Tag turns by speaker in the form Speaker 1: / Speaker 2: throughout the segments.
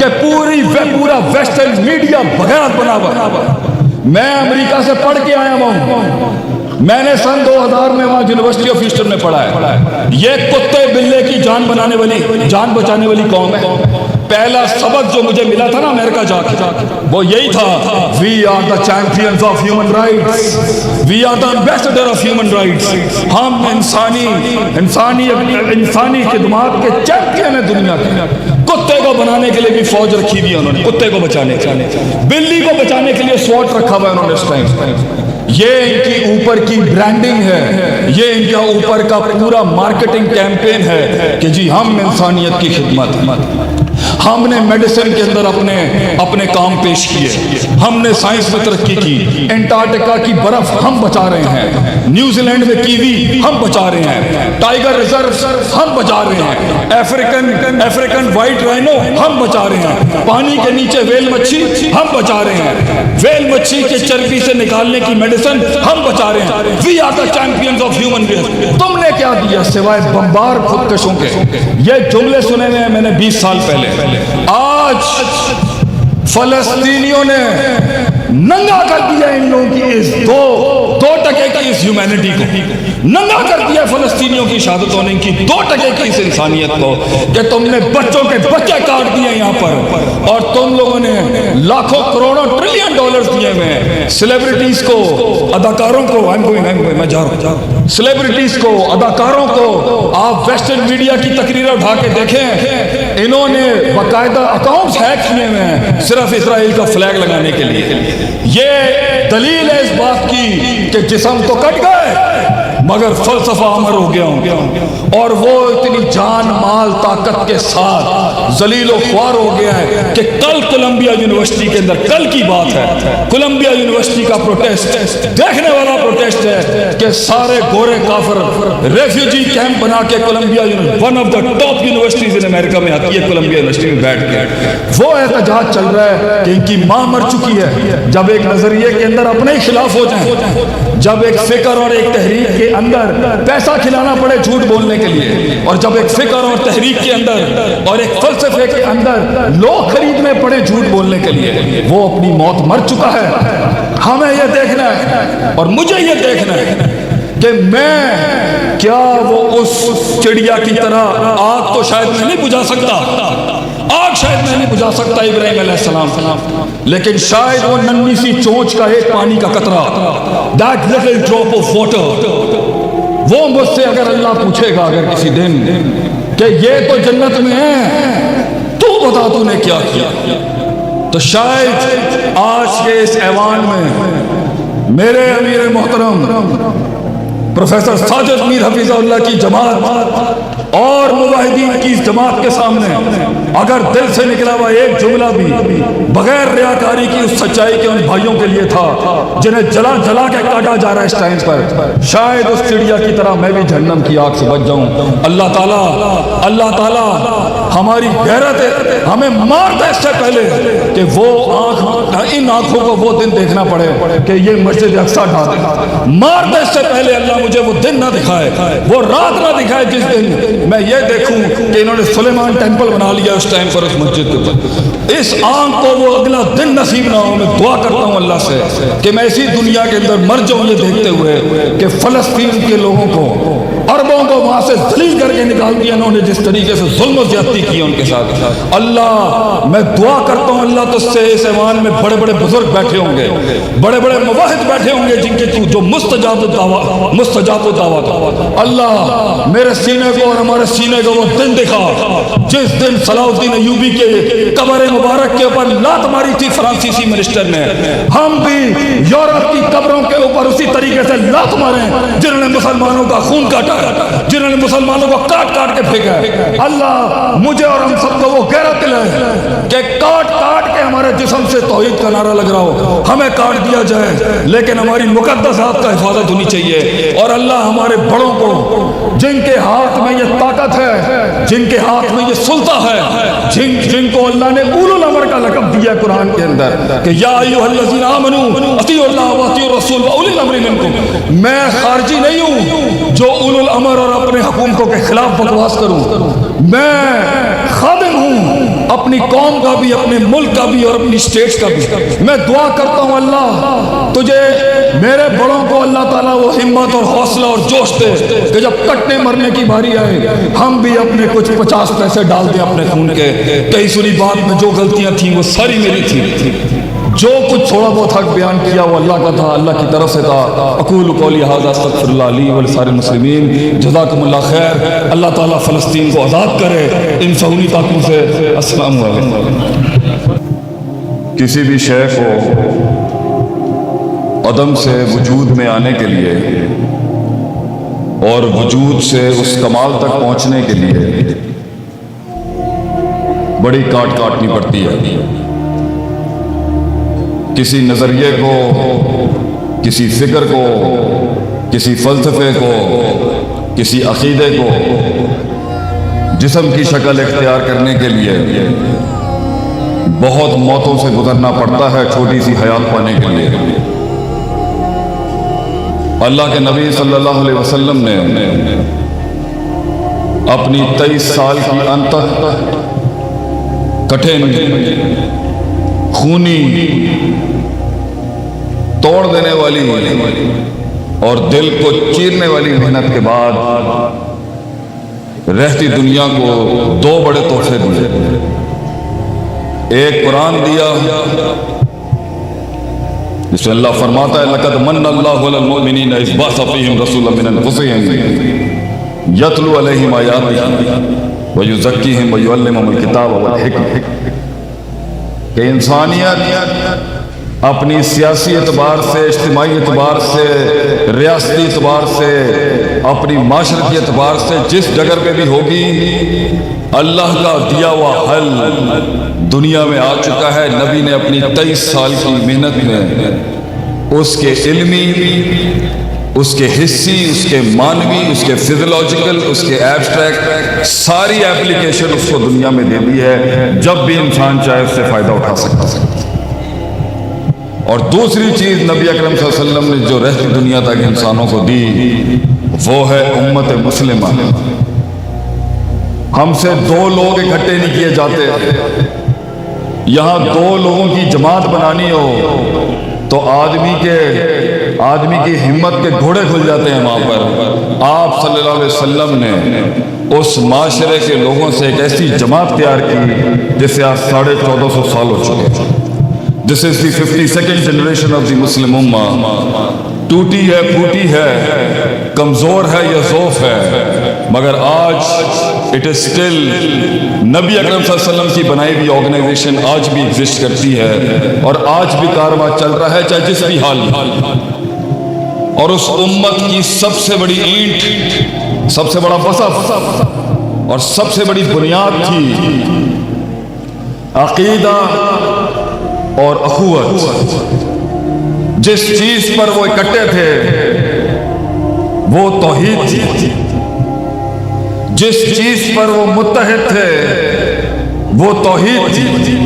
Speaker 1: کہ پورا western media بغیرت بنا ہوا. میں امریکہ سے پڑھ کے آیا ہوں. میں نے سن 2000 میں وہاں یونیورسٹی آف ہیوسٹن میں پڑھا ہے. یہ کتے بلے کی جان بچانے والی قوم ہے. پہلا سبق جو مجھے ملا تھا نا امریکہ جا کے وہ یہی تھا, we are the champions of human rights, we are the ambassador of human rights. ہم انسانی خدمات کے چیمپئن ہیں دنیا کے. کتے کو بنانے کے لیے بھی فوج رکھی ہوئی ہے انہوں نے, کتے کو بچانے کے لیے. بلی کو بچانے کے لیے سواٹ رکھا ہوا ہے انہوں نے اس ٹائم. یہ ان کی اوپر کی برانڈنگ ہے, یہ ان کا اوپر کا پورا مارکیٹنگ کیمپین ہے کہ جی ہم انسانیت کی خدمت. ہم نے میڈیسن کے اندر اپنے کام پیش کیے, ہم نے سائنس میں ترقی کی. انٹارکٹیکا کی برف ہم بچا رہے ہیں, نیوزی لینڈ میں کیوی ہم بچا رہے ہیں, ٹائیگر ریزرو ہم بچا رہے ہیں, افریقن وائٹ رائنو ہم بچا رہے ہیں, پانی کے نیچے ویل مچھی ہم بچا رہے ہیں, ویل مچھی کے چربی سے نکالنے کی میڈیسن ہم بچا رہے ہیں. We are the champions of human race. تم نے کیا دیا سوائے بمبار خودکشوں کے؟ یہ جملے سنے ہوئے ہیں میں نے 20 سال پہلے. آج فلسطینیوں نے ننگا کر دیا ان لوگوں کی اس دو ٹکے کی اس ہیومینٹی کو, ننگا کر دیا فلسطینیوں کی شہادتوں نے, ان کی 2 ٹکے کی اس انسانیت کو, کہ تم نے بچوں کے بچے کاٹ دیے یہاں پر, اور تم لوگوں نے لاکھوں کروڑوں ٹریلین ڈالرز دیے ہوئے ہیں سیلیبریٹیز کو, اداکاروں کو. میں جا رہا ہوں. سیلیبریٹیز کو, اداکاروں کو. آپ ویسٹرن میڈیا کی تقریریں اٹھا کے دیکھیں, انہوں نے باقاعدہ اکاؤنٹس ہیک کیے ہوئے ہیں صرف اسرائیل کا فلیگ لگانے کے لیے. یہ دلیل ہے اس بات کی کہ جسم تو کٹ گئے مگر فلسفہ امر ہو گیا ہوں, اور وہ اتنی جان مال طاقت کے ساتھ ذلیل و خوار ہو گیا ہے کہ کل کولمبیا یونیورسٹی کے اندر, کل کی بات ہے, کولمبیا یونیورسٹی کا پروٹیسٹ دیکھنے والا پروٹیسٹ ہے کہ سارے گورے کافر ریفیوجی کیمپ بنا کے Columbia one of the top universities in America میں آتی ہے, کولمبیا یونیورسٹی میں بیٹھ کے وہ احتجاج چل رہا ہے کہ ان کی ماں مر چکی ہے. جب ایک نظریے کے اندر اپنے خلاف ہو جائیں, جب ایک فکر اور ایک تحریک کے اندر پیسہ کھلانا پڑے جھوٹ بولنے کے لیے, اور جب ایک فکر اور تحریک کے اندر اور ایک فلسفے کے اندر لوگ خریدنے پڑے جھوٹ بولنے کے لیے, وہ اپنی موت مر چکا ہے. ہمیں یہ دیکھنا ہے اور مجھے یہ دیکھنا ہے کہ میں کیا وہ اس چڑیا کی طرح, آگ تو شاید میں نہیں بجھا سکتا, آگ شاید میں نہیں بجھا سکتا ابراہیم علیہ السلام, لیکن شاید وہ ننھی سی چونچ کا ایک پانی کا قطرہ, that little drop of water, وہ مجھ سے اگر اللہ پوچھے گا اگر کسی دن کہ یہ تو جنت میں ہے, تو بتا تو نے کیا کیا, تو شاید آج کے اس ایوان میں میرے امیر محترم پروفیسر ساجد میر حفیظہ اللہ کی جماعت اور مجاہدین کی اس جماعت کے سامنے اگر دل سے نکلا ہوا ایک جملہ بھی بغیر ریاکاری کی اس سچائی کے ان بھائیوں کے لیے تھا جنہیں جلا جلا کے کاٹا جا رہا ہے اس ٹائم پر, شاید اس چڑیا کی طرح میں بھی جہنم کی آگ سے بچ جاؤں. اللہ تعالیٰ ہماری غیرت ہمیں مار دے اس سے پہلے کہ وہ ان آنکھوں کو وہ دن دیکھنا پڑے کہ یہ مسجد اقصیٰ ڈھا دے. مار دے اس سے پہلے اللہ مجھے وہ دن نہ دکھائے, وہ رات نہ دکھائے جس دن میں یہ دیکھوں کہ انہوں نے سلیمان ٹیمپل بنا لیا اس ٹائم پر اس مسجد کے اوپر. اس آنکھ کو وہ اگلا دن نصیب نہ ہو. میں دعا کرتا ہوں اللہ سے کہ میں اسی دنیا کے اندر مر جاؤں یہ دیکھتے ہوئے کہ فلسطین کے لوگوں کو, عربوں کو وہاں سے ذلیل کر کے نکال دیا انہوں نے, جس طریقے سے ظلم و زیادتی کی ان کے ساتھ. اللہ میں دعا کرتا ہوں اللہ تجھ سے اس ایوان میں بڑے بڑے بزرگ بیٹھے ہوں گے, بڑے بڑے مواحد بیٹھے ہوں گے جن کے تو جو مستجاب و دعوت. اللہ میرے سینے کو اور ہمارے سینے کو وہ دن دکھا جس دن صلاح الدین ایوبی کے قبر مبارک کے اوپر لات ماری تھی فرانسیسی منسٹر نے, ہم بھی یورپ کی قبروں کے اوپر اسی طریقے سے لات مارے جنہوں نے مسلمانوں کا خون کاٹا, جنہوں نے مسلمانوں کو کاٹ کاٹ کے پھینکا. اللہ مجھے اور ہم سب کو وہ غیرت دلائے کہ کاٹ کاٹ کے ہمارے جسم سے توحید کا نعرہ لگ رہا ہو, ہمیں کاٹ دیا جائے لیکن ہماری مقدسات کا حفاظت ہونی چاہیے. اور اللہ ہمارے بڑوں کو جن کے ہاتھ میں یہ طاقت ہے, جن کے ہاتھ میں یہ سلطہ ہے, جن کو اللہ نے اولو الامر کا لقب دیا قرآن کے اندر کہ یا ایھا الذین آمنوا اطیعوا اللہ واطیعوا الرسول واولی الامر منکم. میں خارجی نہیں ہوں جو اولو الامر اور اپنے حکومتوں کے خلاف بکواس کروں, میں خادم ہوں اپنی قوم کا بھی، اپنے ملک کا بھی اور اپنی اسٹیٹ کا بھی۔ میں دعا کرتا ہوں اللہ تجھے، میرے بڑوں کو اللہ تعالیٰ وہ ہمت اور حوصلہ اور جوش دے کہ جب کٹنے مرنے کی باری آئے ہم بھی اپنے کچھ 50 پیسے ڈال دیں اپنے خون کے۔ کئی سنی بات میں جو غلطیاں تھیں وہ ساری میری تھی، جو کچھ تھوڑا بہت حق بیان کیا وہ اللہ کا تھا، اللہ کی طرف سے تھا۔ اقول قولی ھذا استغفر اللہ لی ولسائر المسلمین، جزاکم اللہ خیر۔ اللہ تعالیٰ فلسطین کو آزاد کرے ان فرعونی طاقتوں سے۔ السلام علیکم۔ کسی بھی شے کو عدم سے وجود میں آنے کے لیے اور وجود سے اس کمال تک پہنچنے کے لیے بڑی کاٹ کاٹنی پڑتی ہے۔ کسی نظریے کو، کسی فکر کو، کسی فلسفے کو، کسی عقیدے کو جسم کی شکل اختیار کرنے کے لیے بہت موتوں سے گزرنا پڑتا ہے چھوٹی سی حیات پانے کے لیے۔ اللہ کے نبی صلی اللہ علیہ وسلم نے اپنی 23 سال کی انتہ کٹھن، خونی، توڑ دینے والی اور دل کو چیرنے والی محنت کے بعد رہتی دنیا کو 2 بڑے تحفے دیے۔ ایک قرآن دیا جس میں اللہ فرماتا ہے لَقَدْ مَنَّ اللَّهُ عَلَى الْمُؤْمِنِينَ إِذْ بَعَثَ فِيهِمْ رَسُولًا مِّنْ أَنفُسِهِمْ يَتْلُو عَلَيْهِمْ آيَاتِهِ وَيُزَكِّيهِمْ وَيُعَلِّمُهُمُ الْكِتَابَ وَالْحِكْمَةَ کہ انسانیت اپنی سیاسی اعتبار سے، اجتماعی اعتبار سے، ریاستی اعتبار سے، اپنی معاشرتی اعتبار سے جس ڈگر پہ بھی ہوگی، اللہ کا دیا ہوا حل دنیا میں آ چکا ہے۔ نبی نے اپنی 23 سال کی محنت میں اس کے علمی، اس کے حصی، اس کے معنوی، اس کے فزیولوجیکل، اس کے ایبسٹریکٹ ساری اپلیکیشن اس کو دنیا میں دے دی ہے، جب بھی انسان چاہے اس سے فائدہ اٹھا سکتا ہے۔ اور دوسری چیز نبی اکرم صلی اللہ علیہ وسلم نے جو رہتی دنیا تک انسانوں کو دی وہ ہے امت مسلمہ۔ ہم سے 2 لوگ اکٹھے نہیں کیے جاتے۔ یہاں 2 لوگوں کی جماعت بنانی ہو تو آدمی کی ہمت کے گھوڑے کھل جاتے ہیں وہاں پر۔ آپ صلی اللہ علیہ وسلم نے اس معاشرے کے لوگوں سے ایک ایسی جماعت تیار کی جسے آج 1450 سال ہو چکے۔ This is the 52nd generation of the Muslim Ummah۔ ٹوٹی ہے، پھوٹی ہے، کمزور ہے یا ضعف ہے، مگر آج it is still نبی اکرم صلی اللہ علیہ وسلم کی بنائی ہوئی آرگنائزیشن آج بھی ایگزسٹ کرتی ہے اور آج بھی کارواں چل رہا ہے چاہے جس بھی حال میں۔ اور اس امت کی سب سے بڑی اینٹ، سب سے بڑا وصف اور سب سے بڑی بنیاد تھی عقیدہ اور اخوت۔ جس چیز پر وہ اکٹھے تھے وہ توحید تھی، جس چیز پر وہ متحد تھے وہ توحید تھی،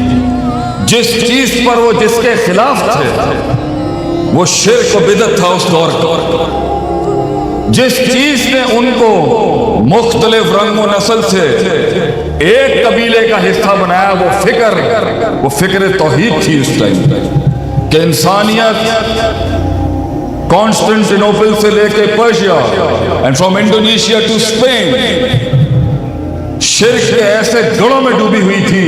Speaker 1: جس چیز پر وہ جس کے خلاف تھے وہ شرک و بدعت تھا اس دور کا۔ جس چیز نے ان کو مختلف رنگ و نسل سے ایک قبیلے کا حصہ بنایا وہ فکر توحید تھی اس ٹائم کہ انسانیت کانسٹنٹینوپل سے لے کے Persia and from Indonesia to Spain شرک کے ایسے گڑھوں میں ڈوبی ہوئی تھی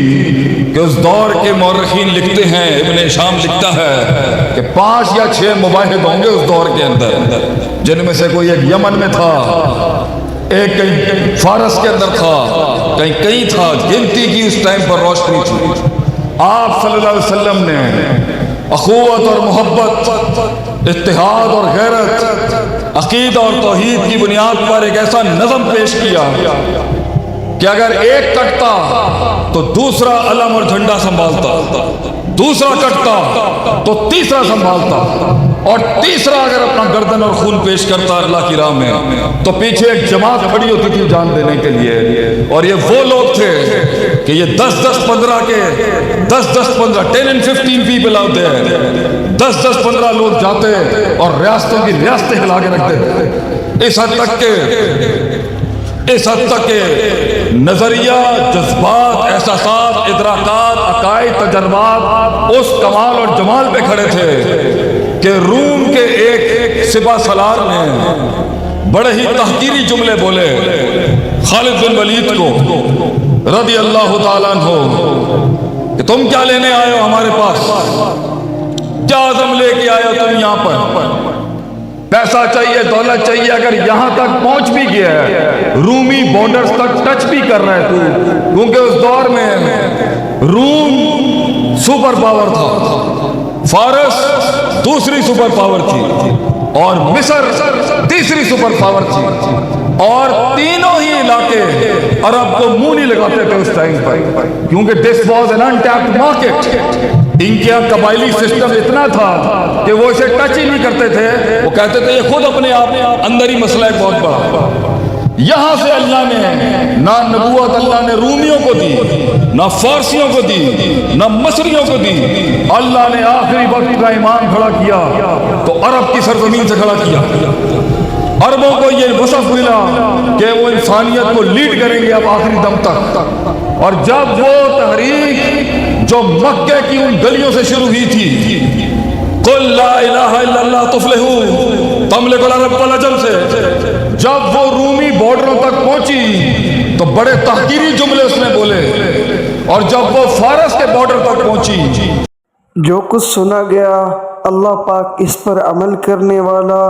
Speaker 1: کہ اس دور کے مورخین لکھتے ہیں، ابن شام لکھتا ہے کہ 5 یا 6 مباحث ہوں گے اس دور کے اندر، جن میں سے کوئی ایک یمن میں تھا، ایک کہیں فارس کے اندر تھا، کہیں تھا، گنتی کی اس ٹائم پر روشنی تھی۔ آپ صلی اللہ علیہ وسلم نے اخوت اور محبت، اتحاد اور غیرت، عقیدہ اور توحید کی بنیاد پر ایک ایسا نظم پیش کیا کہ اگر ایک کٹتا تو دوسرا علم اور جھنڈا سنبھالتا، دوسرا کٹتا تو تیسرا سنبھالتا، اور تیسرا اگر اپنا گردن اور خون پیش کرتا اللہ کی راہ میں تو پیچھے ایک جماعت کھڑی ہوتی تھی جان دینے کے لیے۔ اور یہ وہ لوگ تھے کہ یہ 10-10-15 کے 10-10-15 10 and 15 people out there 10-10-15 لوگ جاتے اور ریاستوں کی ریاستیں ہلا کے رکھتے، اس حد تک کہ اس حد تک کہ نظریہ، جذبات، احساسات، ادراکات، عقائد، تجربات اس کمال اور جمال پہ کھڑے تھے کہ روم کے ایک سپہ سالار نے بڑے ہی تحقیری جملے بولے خالد بن ولید کو رضی اللہ تعالیٰ عنہ کہ تم کیا لینے آئے ہو ہمارے پاس؟ کیا عزم لے کے آئے ہو تم یہاں پر؟ پیسہ چاہیے، دولت چاہیے، اگر یہاں تک پہنچ بھی گیا ہے، رومی بارڈرز تک ٹچ بھی کر رہا ہے تو، کیونکہ اس دور میں روم سپر پاور تھا، فارس دوسری سپر پاور تھی، اور مصر تیسری سپر پاور تھی، اور تینوں ہی علاقے عرب کو منہ نہیں لگاتے تھے اس ٹائم پر، کیونکہ this was an untapped market. ان کے قبائلی سسٹم اتنا تھا کہ وہ اسے ٹچ ہی نہیں کرتے تھے، وہ کہتے تھے یہ خود اپنے آپ اندر ہی مسئلہ ہے بہت بڑا۔ یہاں سے اللہ نے نہ نبوت اللہ نے رومیوں کو دی، نہ فارسیوں کو دی، نہ مصریوں کو دی، اللہ نے آخری وقت کا امام کھڑا کیا تو عرب کی سرزمین سے کھڑا کیا۔ عربوں کو یہ وصف ملا کہ وہ انسانیت کو لیڈ کریں گے اب آخری دم تک، اور جب وہ تحریک جو مکے کی ان گلیوں سے شروع ہوئی تھی، قل لا الہ الا اللہ تفلحون تملک العرب والعجم سے، جب وہ رومی بارڈروں تک پہنچی تو بڑے تحقیری جملے اس نے بولے، اور جب وہ فارس کے بارڈر تک پہنچی،
Speaker 2: جو کچھ سنا گیا اللہ پاک اس پر عمل کرنے والا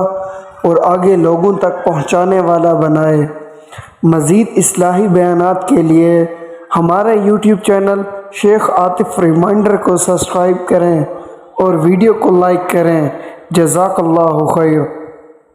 Speaker 2: اور آگے لوگوں تک پہنچانے والا بنائے۔ مزید اصلاحی بیانات کے لیے ہمارے یوٹیوب چینل شیخ عاطف ریمائنڈر کو سبسکرائب کریں اور ویڈیو کو لائک کریں۔ جزاک اللہ خیر۔